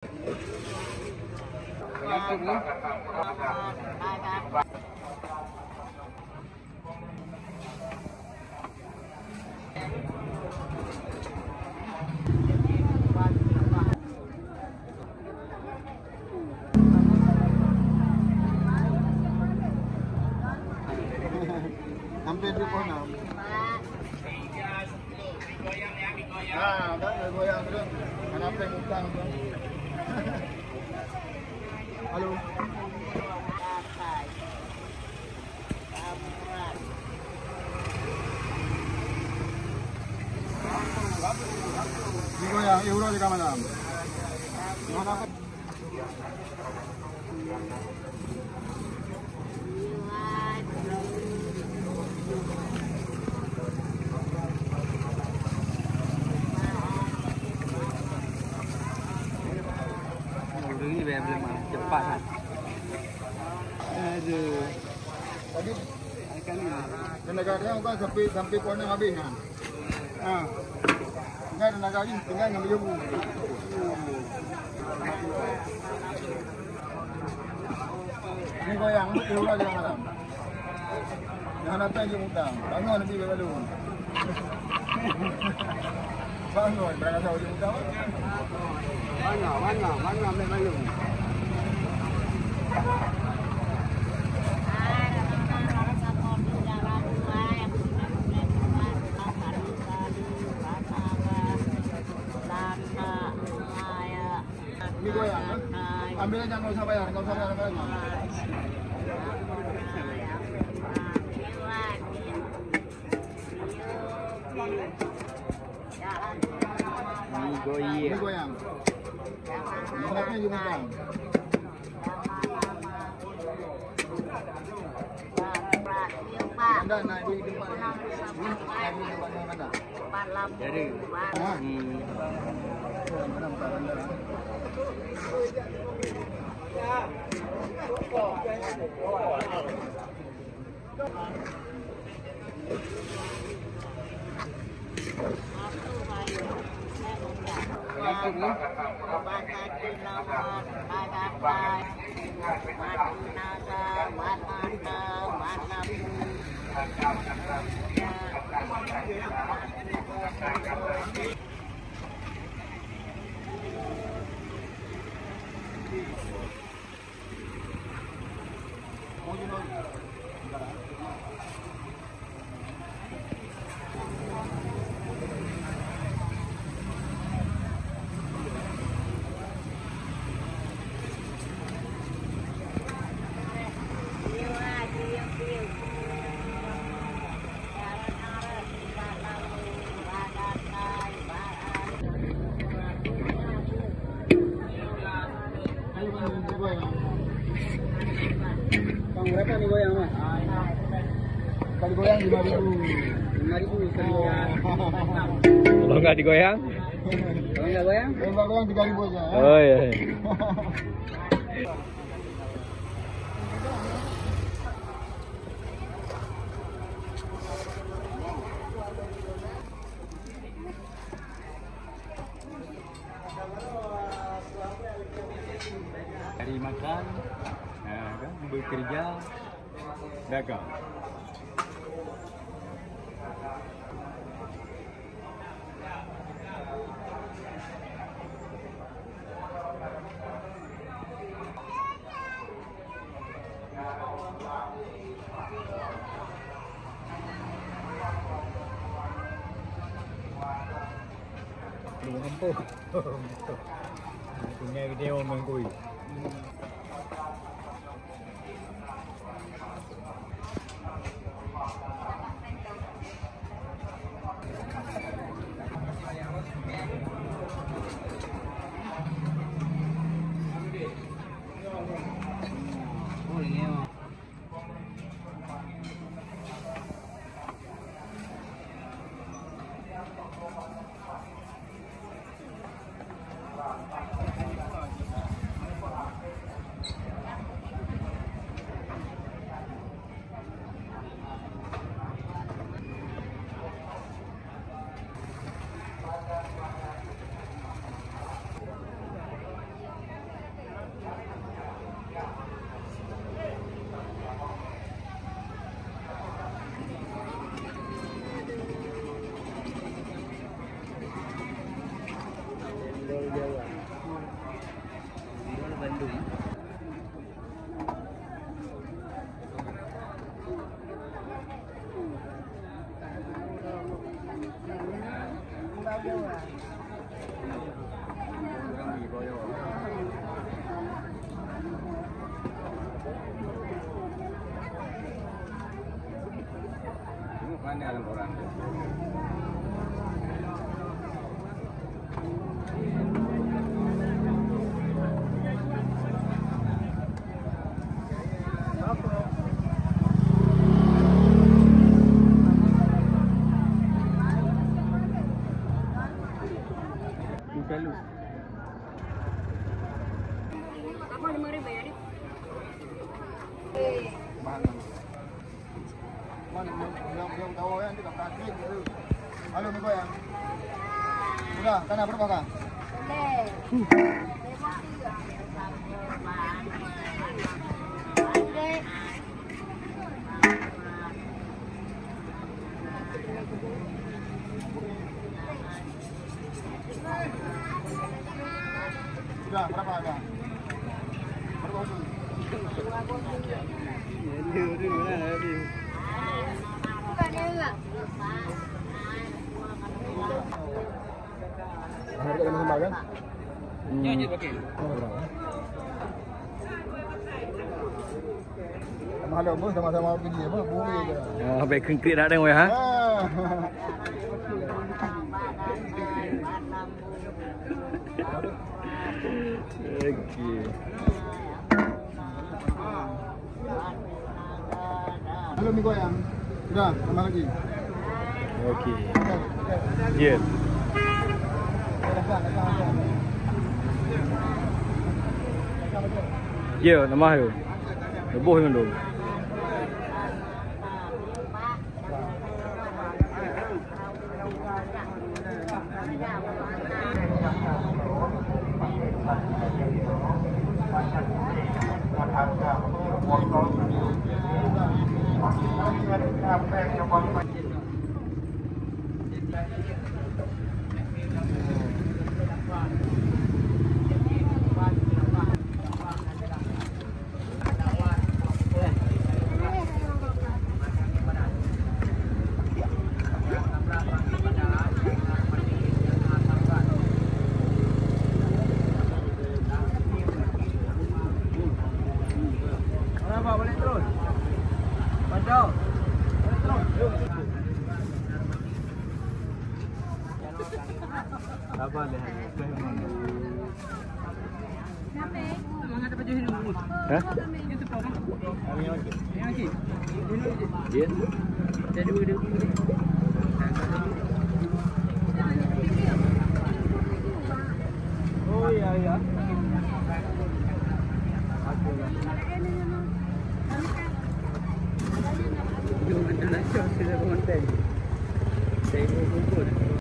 Hampir 26. Nah, kan goyang terus. Kenapa yang utang tu? Halo. Ni goyang, euro juga mana? Mana? Ini belum cepat kan? Aduh. Tadi tenaga dia bukan sampai kona habis kan? Tinggal tenaga ni tinggal ngambil jumbo. Ni goyang tu ulah jangan malam. Jangan datang je mutang. Bangun nanti baru. Bangun berangkat tahu je mutang. Mana malu. Ini goyang kan? Ambil aja nggak usah bayar lagi. Ini goyang. Berapa juga kan? Anda naik di tempat mana? Jadi. Berapa ni goyang mas? Kali goyang 5.000. 5.000 sekali goyang. Kalau nggak digoyang? Kalau nggak goyang? Kalau nggak goyang 3.000 aja. Oh iya. Cari makan, kan? Bekerja, dagang. Belum mampu. Punya video mengkui. Mana ada orang? Kalau Apa 5.000 ya, Dik? Mana? Mana yang tahu yang tidak praktik itu. Halo mi goyang. Sudah, kana berapa kah? Sudah, berapa ada? Berapa tu? Harga sama kan? Jangan pakai. Mahal pun sama-sama pergi apa? Bumi je. Oh, baik konkret dah dengan ha. Okey. Halo mi goyang. Sudah, tambah lagi. Okey. Ya. Ya, nama tu. Lebuh dengan tu. Kenapa balik terus? Pantau. Apa dah? Mana baju hidup? Hah? Itu apa? Yang lagi. Ya. Jadi dulu.